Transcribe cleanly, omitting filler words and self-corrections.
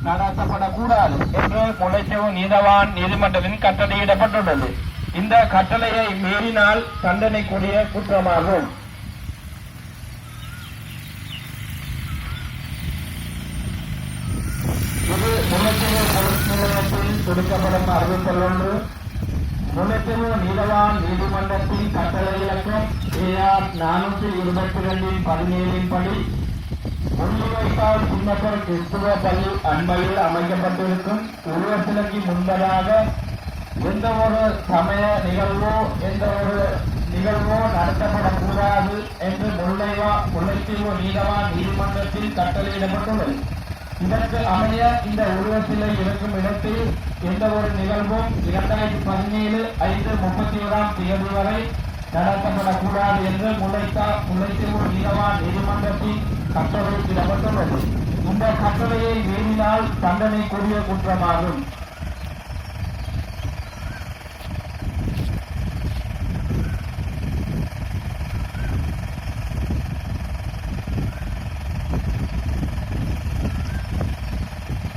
நடத்தப்படக்கூடாது என்று முல்லைத்தீவு நீதவான் நீதிமன்றத்தின் கட்டளையிடப்பட்டுள்ளது. இந்த கட்டளையை மீறினால் தண்டனைக்குரிய குற்றமாகும். இது முல்லைத்தீவு பொலிஸ் நிலையத்தில் கொடுக்கப்படும் அறிவித்தல் ஒன்று. முல்லைத்தீவு நீதவான் நீதிமன்றத்தின் கட்டளை இலக்கம் AR 422/17 படி முள்ளிவாய்க்கால் சின்னப்பர் கிறிஸ்துவ பள்ளி அண்மையில் அமைக்கப்பட்டிருக்கும் உருவசிலைக்கு முன்பதாக எந்த ஒரு சமய நிகழ்வோ நடத்தப்படக்கூடாது என்று முல்லைத்தீவு நீதவான் நீதிமன்றத்தில் கட்டளையிடப்பட்டுள்ளது. இதற்கு அமைய இந்த உருவசிலை இருக்கும் இடத்தில் எந்த ஒரு நிகழ்வும் 2017 5/31 வரை நடத்தப்படக்கூடாது என்று முல்லைத்தீவு நீதவான் நீதிமன்றத்தின் கட்டளையிடப்பட்டுள்ளது. இந்த கட்டளையை மீறினால் தண்டனைக்குரிய குற்றமாகும்.